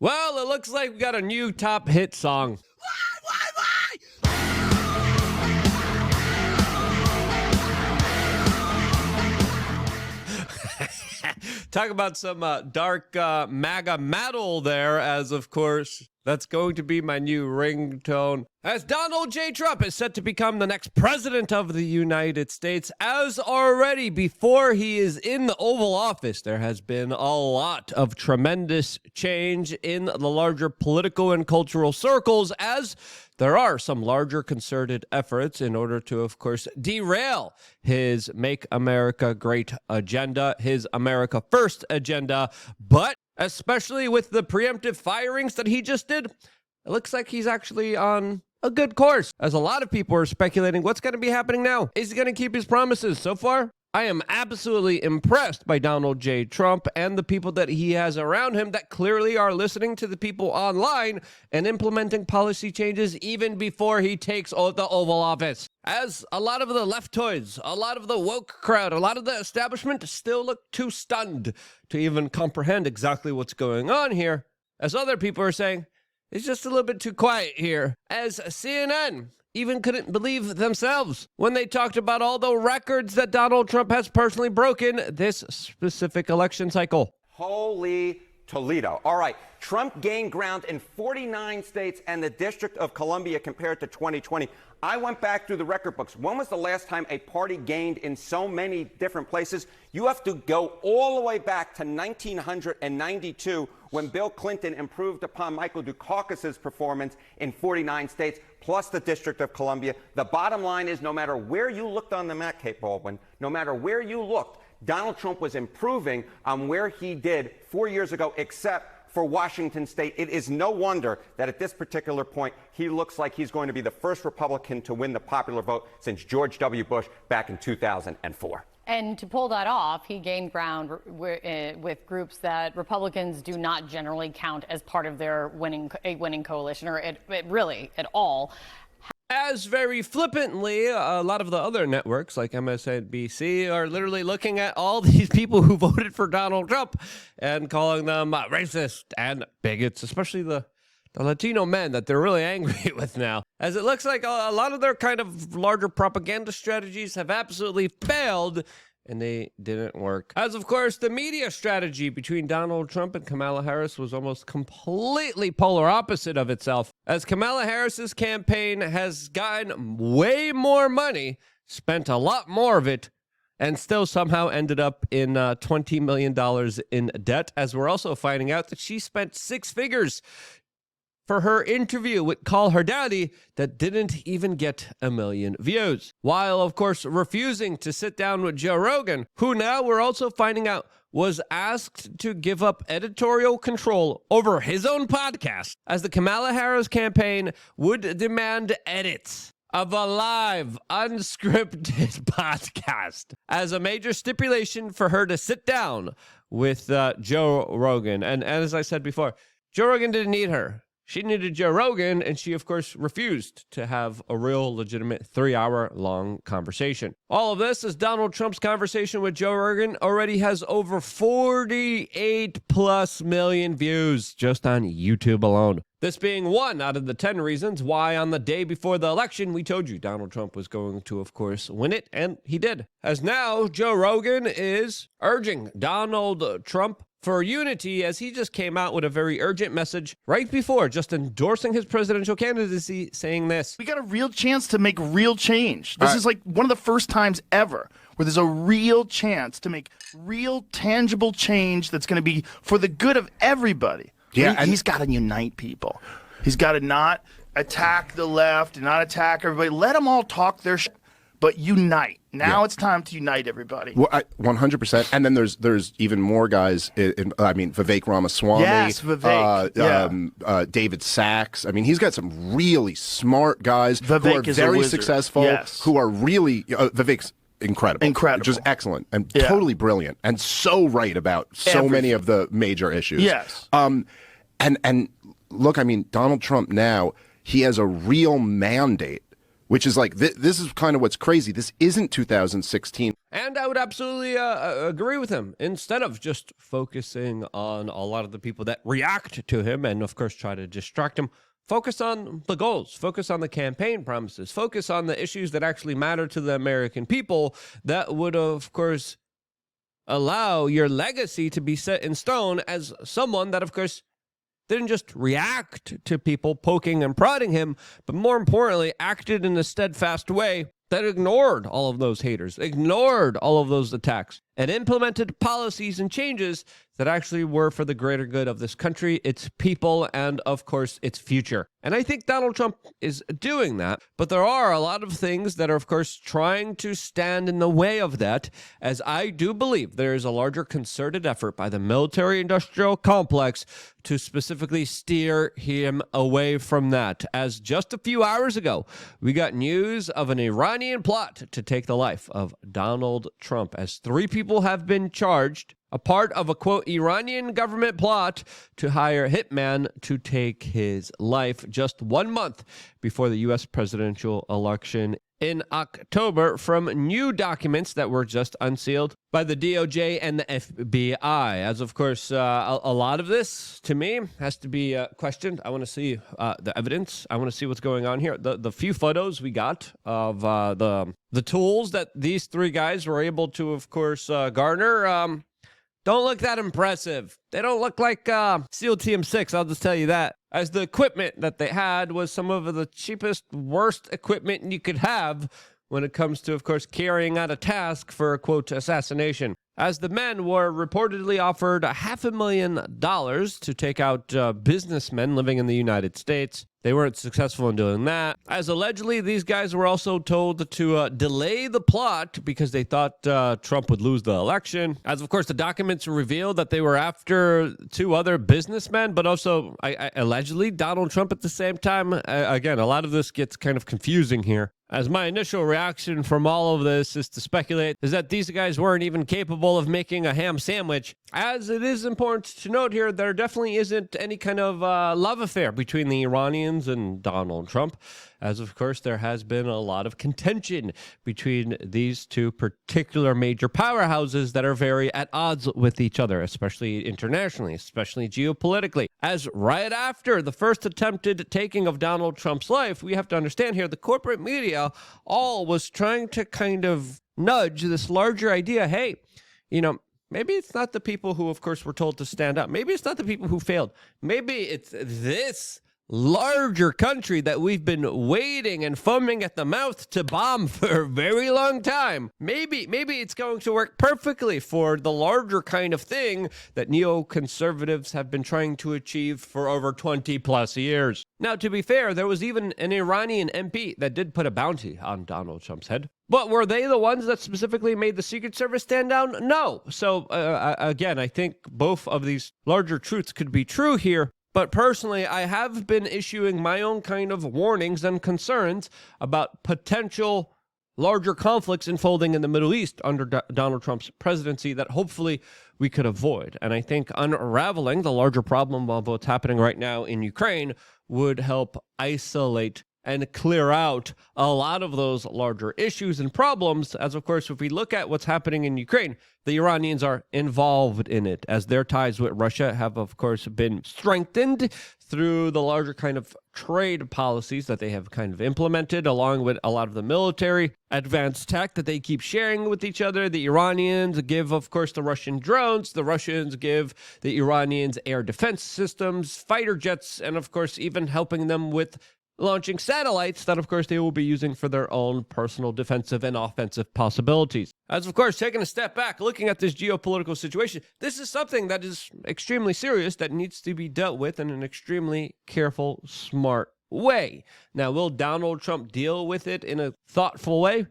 Well, it looks like we got a new top hit song. Talk about some dark MAGA metal there, as of course, that's going to be my new ringtone. As Donald J. Trump is set to become the next president of the United States, as already before he is in the Oval Office, there has been a lot of tremendous change in the larger political and cultural circles, as there are some larger concerted efforts in order to, of course, derail his Make America Great agenda, his America First agenda. But especially with the preemptive firings that he just did, it looks like he's actually on a good course, as a lot of people are speculating what's going to be happening now. Is he going to keep his promises? So far, I am absolutely impressed by Donald J. Trump and the people that he has around him that clearly are listening to the people online and implementing policy changes even before he takes the Oval Office. As a lot of the leftoids, a lot of the woke crowd, a lot of the establishment still look too stunned to even comprehend exactly what's going on here, as other people are saying, it's just a little bit too quiet here. As CNN even couldn't believe themselves when they talked about all the records that Donald Trump has personally broken this specific election cycle. Holy Toledo. All right, Trump gained ground in 49 states and the District of Columbia compared to 2020. I went back through the record books. When was the last time a party gained in so many different places? You have to go all the way back to 1992 when Bill Clinton improved upon Michael Dukakis's performance in 49 states, plus the District of Columbia. The bottom line is, no matter where you looked on the map, Kate Baldwin, no matter where you looked, Donald Trump was improving on where he did 4 years ago, except for Washington State. It is no wonder that at this particular point, he looks like he's going to be the first Republican to win the popular vote since George W. Bush back in 2004. And to pull that off, he gained ground with groups that Republicans do not generally count as part of their winning coalition, or really at all. As very flippantly, a lot of the other networks like MSNBC are literally looking at all these people who voted for Donald Trump and calling them racist and bigots, especially the Latino men that they're really angry with now. As it looks like a lot of their kind of larger propaganda strategies have absolutely failed, and they didn't work. As of course, the media strategy between Donald Trump and Kamala Harris was almost completely polar opposite of itself, as Kamala Harris's campaign has gotten way more money, spent a lot more of it, and still somehow ended up in $20 million in debt, as we're also finding out that she spent six figures for her interview with Call Her Daddy that didn't even get 1 million views. While, of course, refusing to sit down with Joe Rogan, who now we're also finding out was asked to give up editorial control over his own podcast, as the Kamala Harris campaign would demand edits of a live, unscripted podcast as a major stipulation for her to sit down with Joe Rogan. And as I said before, Joe Rogan didn't need her. She needed Joe Rogan, and she, of course, refused to have a real, legitimate 3-hour-long conversation. All of this as Donald Trump's conversation with Joe Rogan already has over 48+ million views just on YouTube alone. This being one out of the 10 reasons why on the day before the election, we told you Donald Trump was going to, of course, win it, and he did. As now, Joe Rogan is urging Donald Trump for unity, as he just came out with a very urgent message right before just endorsing his presidential candidacy, saying this: we got a real chance to make real change. This is like one of the first times ever where there's a real chance to make real tangible change that's going to be for the good of everybody. Yeah, and he's got to unite people. He's got to not attack the left and not attack everybody. Let them all talk their shit, but unite. Now it's time to unite everybody. Well, 100%. And then there's even more guys. Vivek Ramaswamy. Yes, Vivek. David Sachs. I mean, he's got some really smart guys who are very successful, who are really Vivek's incredible, just excellent and totally brilliant, and so right about so many of the major issues. Yes. And look, I mean, Donald Trump now, he has a real mandate which is like, this is kind of what's crazy. This isn't 2016. And I would absolutely agree with him. Instead of just focusing on a lot of the people that react to him and, of course, try to distract him, focus on the goals, focus on the campaign promises, focus on the issues that actually matter to the American people that would, of course, allow your legacy to be set in stone as someone that, of course, didn't just react to people poking and prodding him, but more importantly, acted in a steadfast way that ignored all of those haters, ignored all of those attacks, and implemented policies and changes that actually were for the greater good of this country, its people, and of course, its future. And I think Donald Trump is doing that, but there are a lot of things that are, of course, trying to stand in the way of that, as I do believe there is a larger concerted effort by the military-industrial complex to specifically steer him away from that. As just a few hours ago, we got news of an Iranian plot to take the life of Donald Trump, as 3 people have been charged, a part of a, quote, Iranian government plot to hire a hitman to take his life just 1 month before the U.S. presidential election in October, from new documents that were just unsealed by the DOJ and the FBI. As, of course, a lot of this, to me, has to be questioned. I want to see the evidence. I want to see what's going on here. The few photos we got of the tools that these 3 guys were able to, of course, garner, don't look that impressive. They don't look like SEAL Team 6, I'll just tell you that. As the equipment that they had was some of the cheapest, worst equipment you could have when it comes to, of course, carrying out a task for a, quote, assassination. As the men were reportedly offered $500,000 to take out businessmen living in the United States. They weren't successful in doing that, as allegedly these guys were also told to delay the plot because they thought Trump would lose the election. As, of course, the documents revealed that they were after 2 other businessmen, but also allegedly Donald Trump at the same time. Again, a lot of this gets kind of confusing here, as my initial reaction from all of this is to speculate is that these guys weren't even capable of making a ham sandwich. As it is important to note here, there definitely isn't any kind of love affair between the Iranians and Donald Trump, as of course there has been a lot of contention between these 2 particular major powerhouses that are very at odds with each other, especially internationally, especially geopolitically. As right after the first attempted taking of Donald Trump's life, we have to understand here, the corporate media all was trying to kind of nudge this larger idea, hey, you know, maybe it's not the people who, of course, were told to stand up. Maybe it's not the people who failed. Maybe it's this larger country that we've been waiting and foaming at the mouth to bomb for a very long time. Maybe it's going to work perfectly for the larger kind of thing that neoconservatives have been trying to achieve for over 20 plus years. Now, to be fair, there was even an Iranian MP that did put a bounty on Donald Trump's head. But were they the ones that specifically made the Secret Service stand down? No. So, again, I think both of these larger truths could be true here. But personally, I have been issuing my own kind of warnings and concerns about potential larger conflicts unfolding in the Middle East under Donald Trump's presidency that hopefully we could avoid. And I think unraveling the larger problem of what's happening right now in Ukraine would help isolate and clear out a lot of those larger issues and problems. As, of course, if we look at what's happening in Ukraine, the Iranians are involved in it, as their ties with Russia have, of course, been strengthened through the larger kind of trade policies that they have kind of implemented, along with a lot of the military advanced tech that they keep sharing with each other. The Iranians give, of course, the Russian drones. The Russians give the Iranians air defense systems, fighter jets, and, of course, even helping them with launching satellites that, of course, they will be using for their own personal defensive and offensive possibilities. As, of course, taking a step back, looking at this geopolitical situation, this is something that is extremely serious that needs to be dealt with in an extremely careful, smart way. Now, will Donald Trump deal with it in a thoughtful way?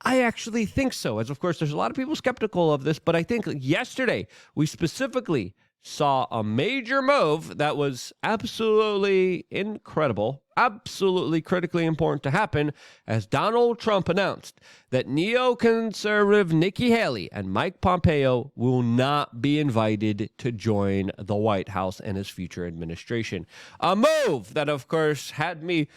I actually think so. As, of course, there's a lot of people skeptical of this, but I think yesterday we specifically saw a major move that was absolutely incredible, absolutely critically important to happen, as Donald Trump announced that neoconservative Nikki Haley and Mike Pompeo will not be invited to join the White House and his future administration. A move that, of course, had me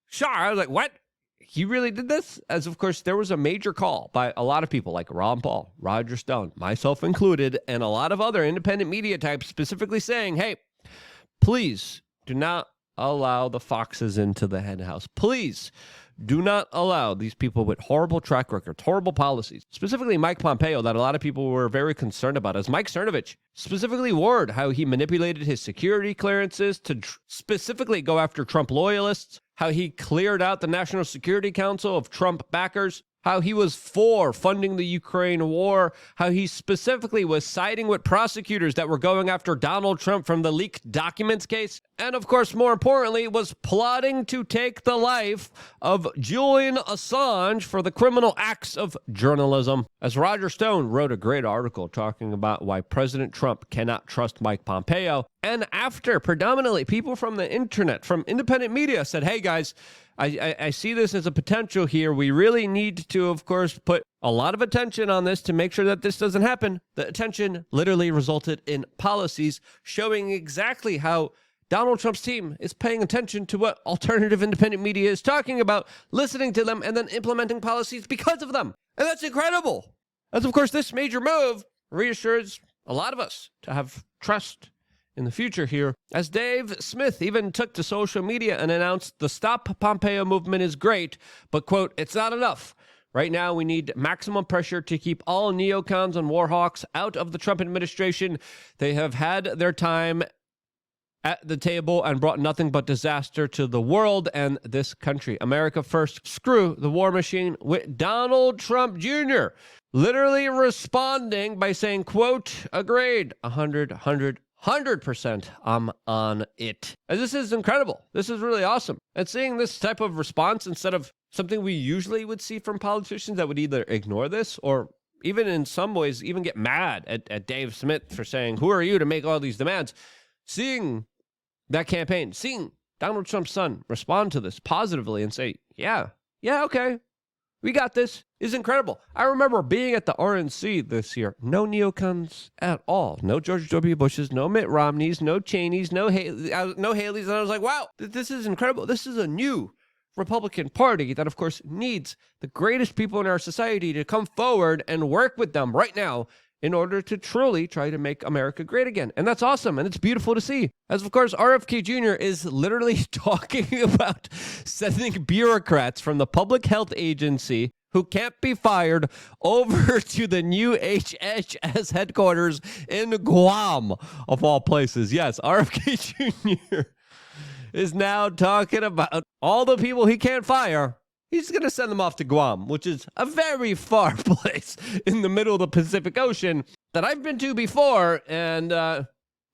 shocked. I was like, what? he really did this, as of course there was a major call by a lot of people like Ron Paul, Roger Stone, myself included, and a lot of other independent media types specifically saying, hey, please do not allow the foxes into the hen house. Please do not allow these people with horrible track records, horrible policies, specifically Mike Pompeo, that a lot of people were very concerned about, as Mike Cernovich specifically warned how he manipulated his security clearances to specifically go after Trump loyalists, how he cleared out the National Security Council of Trump backers, how he was for funding the Ukraine war, how he specifically was siding with prosecutors that were going after Donald Trump from the leaked documents case, and of course, more importantly, was plotting to take the life of Julian Assange for the criminal acts of journalism. As Roger Stone wrote a great article talking about why President Trump cannot trust Mike Pompeo, and after predominantly people from the internet, from independent media said, hey guys, I see this as a potential here. We really need to, of course, put a lot of attention on this to make sure that this doesn't happen. The attention literally resulted in policies showing exactly how Donald Trump's team is paying attention to what alternative independent media is talking about, listening to them, and then implementing policies because of them. And that's incredible. As, of course, this major move reassures a lot of us to have trust in the future here, as Dave Smith even took to social media and announced the Stop Pompeo movement is great, but, quote, it's not enough. Right now, we need maximum pressure to keep all neocons and warhawks out of the Trump administration. They have had their time at the table and brought nothing but disaster to the world and this country. America first. Screw the war machine, with Donald Trump Jr. literally responding by saying, quote, agreed, 100%, I'm on it. And this is incredible. This is really awesome. And seeing this type of response instead of something we usually would see from politicians that would either ignore this or even in some ways even get mad at Dave Smith for saying, who are you to make all these demands? Seeing that campaign, seeing Donald Trump's son respond to this positively and say, yeah, okay, we got this, is incredible. I remember being at the RNC this year. No neocons at all. No George W. Bushes, no Mitt Romneys, no Cheneys, no Haleys. And I was like, wow, this is incredible. This is a new Republican Party that, of course, needs the greatest people in our society to come forward and work with them right now in order to truly try to make America great again. And that's awesome, and it's beautiful to see. As, of course, RFK Jr. is literally talking about sending bureaucrats from the Public Health Agency who can't be fired over to the new HHS headquarters in Guam, of all places. Yes, RFK Jr. is now talking about all the people he can't fire. He's going to send them off to Guam, which is a very far place in the middle of the Pacific Ocean that I've been to before, and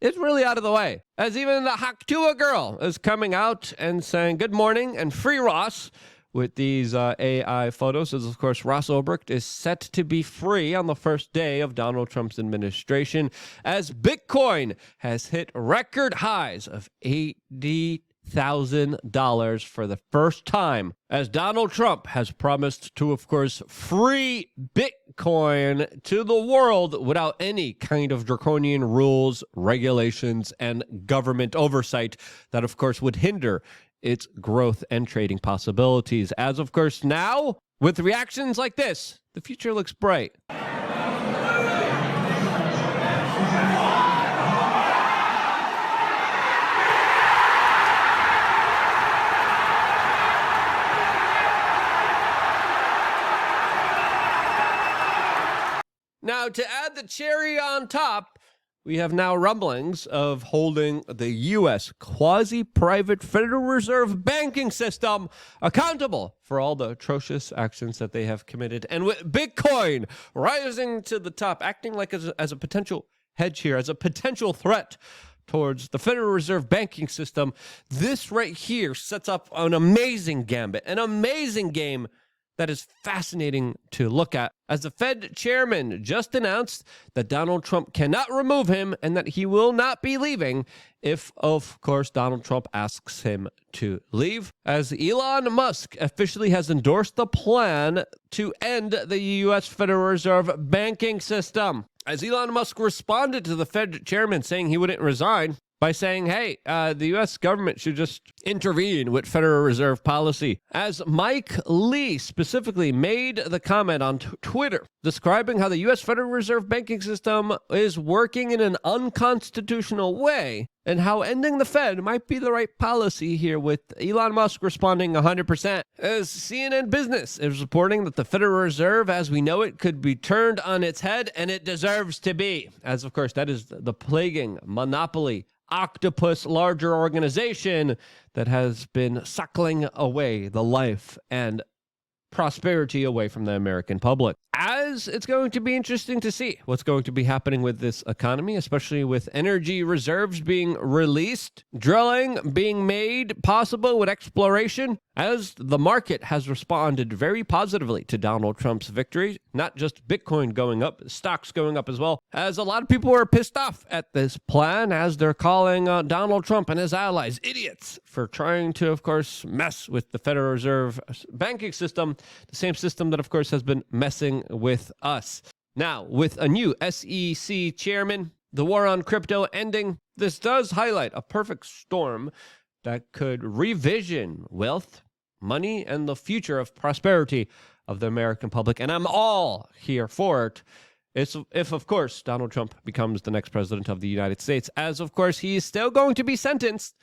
it's really out of the way. As even the Haktua girl is coming out and saying good morning and free Ross with these AI photos, as of course Ross Ulbricht is set to be free on the first day of Donald Trump's administration, as Bitcoin has hit record highs of $80,000 for the first time, as Donald Trump has promised to, of course, free Bitcoin to the world without any kind of draconian rules, regulations, and government oversight that, of course, would hinder its growth and trading possibilities. As, of course, now, with reactions like this, the future looks bright. Now, to add the cherry on top, we have now rumblings of holding the U.S. quasi-private Federal Reserve banking system accountable for all the atrocious actions that they have committed. And with Bitcoin rising to the top, acting like as a potential hedge here, as a potential threat towards the Federal Reserve banking system, this right here sets up an amazing gambit, an amazing game that is fascinating to look at, as the Fed chairman just announced that Donald Trump cannot remove him and that he will not be leaving if, of course, Donald Trump asks him to leave, as Elon Musk officially has endorsed the plan to end the U.S. Federal Reserve banking system. As Elon Musk responded to the Fed chairman saying he wouldn't resign, by saying, hey, the U.S. government should just intervene with Federal Reserve policy. As Mike Lee specifically made the comment on Twitter describing how the U.S. Federal Reserve banking system is working in an unconstitutional way and how ending the Fed might be the right policy here, with Elon Musk responding 100%. As CNN Business is reporting that the Federal Reserve, as we know it, could be turned on its head, and it deserves to be. As, of course, that is the plaguing monopoly octopus larger organization that has been suckling away the life and prosperity away from the American public. As it's going to be interesting to see what's going to be happening with this economy, especially with energy reserves being released, drilling being made possible with exploration, as the market has responded very positively to Donald Trump's victory. Not just Bitcoin going up, stocks going up as well, as a lot of people are pissed off at this plan, as they're calling Donald Trump and his allies idiots for trying to, of course, mess with the Federal Reserve banking system, the same system that, of course, has been messing with us. Now, with a new SEC chairman, the war on crypto ending, this does highlight a perfect storm that could revision wealth, money, and the future of prosperity of the American public. And I'm all here for it. If, of course, Donald Trump becomes the next president of the United States, as, of course, he is still going to be sentenced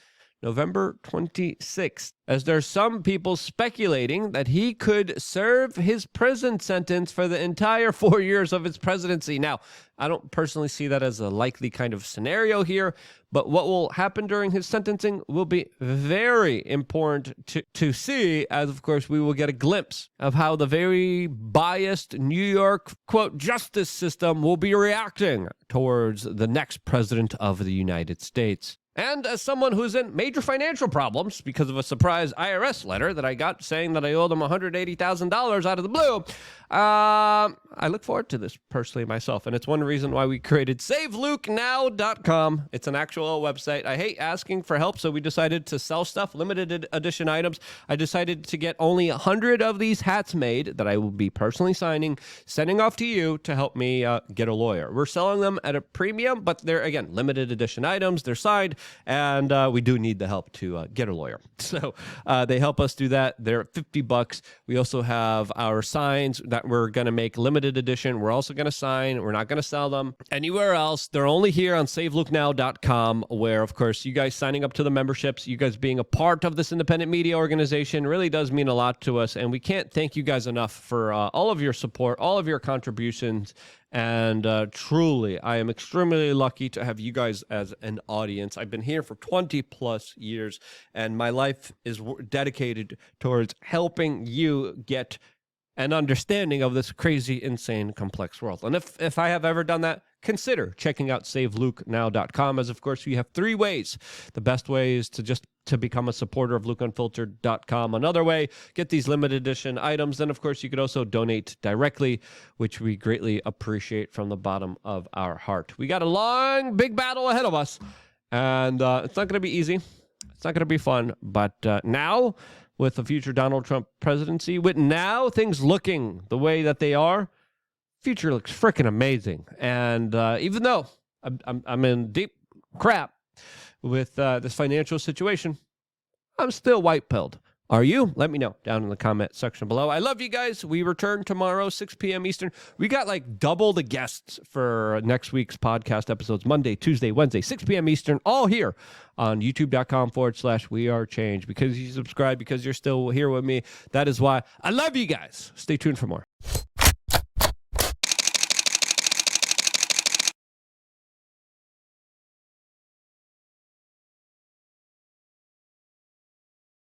November 26th, as there's some people speculating that he could serve his prison sentence for the entire 4 years of his presidency. Now, I don't personally see that as a likely kind of scenario here, but what will happen during his sentencing will be very important to see, as, of course, we will get a glimpse of how the very biased New York, quote, justice system will be reacting towards the next president of the United States. And as someone who's in major financial problems because of a surprise IRS letter that I got saying that I owed them $180,000 out of the blue, I look forward to this personally myself. And it's one reason why we created SaveLukeNow.com. It's an actual website. I hate asking for help, so we decided to sell stuff, limited edition items. I decided to get only 100 of these hats made that I will be personally signing, sending off to you to help me get a lawyer. We're selling them at a premium, but they're, again, limited edition items. They're signed. And we do need the help to get a lawyer. So they help us do that. They're $50. We also have our signs that we're going to make limited edition. We're also going to sign. We're not going to sell them anywhere else. They're only here on SaveLukeNow.com, where, of course, you guys signing up to the memberships, you guys being a part of this independent media organization really does mean a lot to us. And we can't thank you guys enough for all of your support, all of your contributions. And truly, I am extremely lucky to have you guys as an audience. I've been here for 20 plus years, and my life is dedicated towards helping you get an understanding of this crazy, insane, complex world. And if I have ever done that, consider checking out SaveLukeNow.com, as, of course, you have 3 ways. The best way is to become a supporter of LukeUnfiltered.com. Another way, get these limited edition items. Then, of course, you could also donate directly, which we greatly appreciate from the bottom of our heart. We got a long, big battle ahead of us, and it's not going to be easy. It's not going to be fun. But now, with the future Donald Trump presidency, with now things looking the way that they are, future looks freaking amazing. And even though I'm in deep crap with this financial situation, I'm still white-pilled. Are you? Let me know down in the comment section below. I love you guys. We return tomorrow, 6 p.m. Eastern. We got like double the guests for next week's podcast episodes, Monday, Tuesday, Wednesday, 6 p.m. Eastern, all here on youtube.com/wearechange. Because you subscribe, because you're still here with me. That is why I love you guys. Stay tuned for more.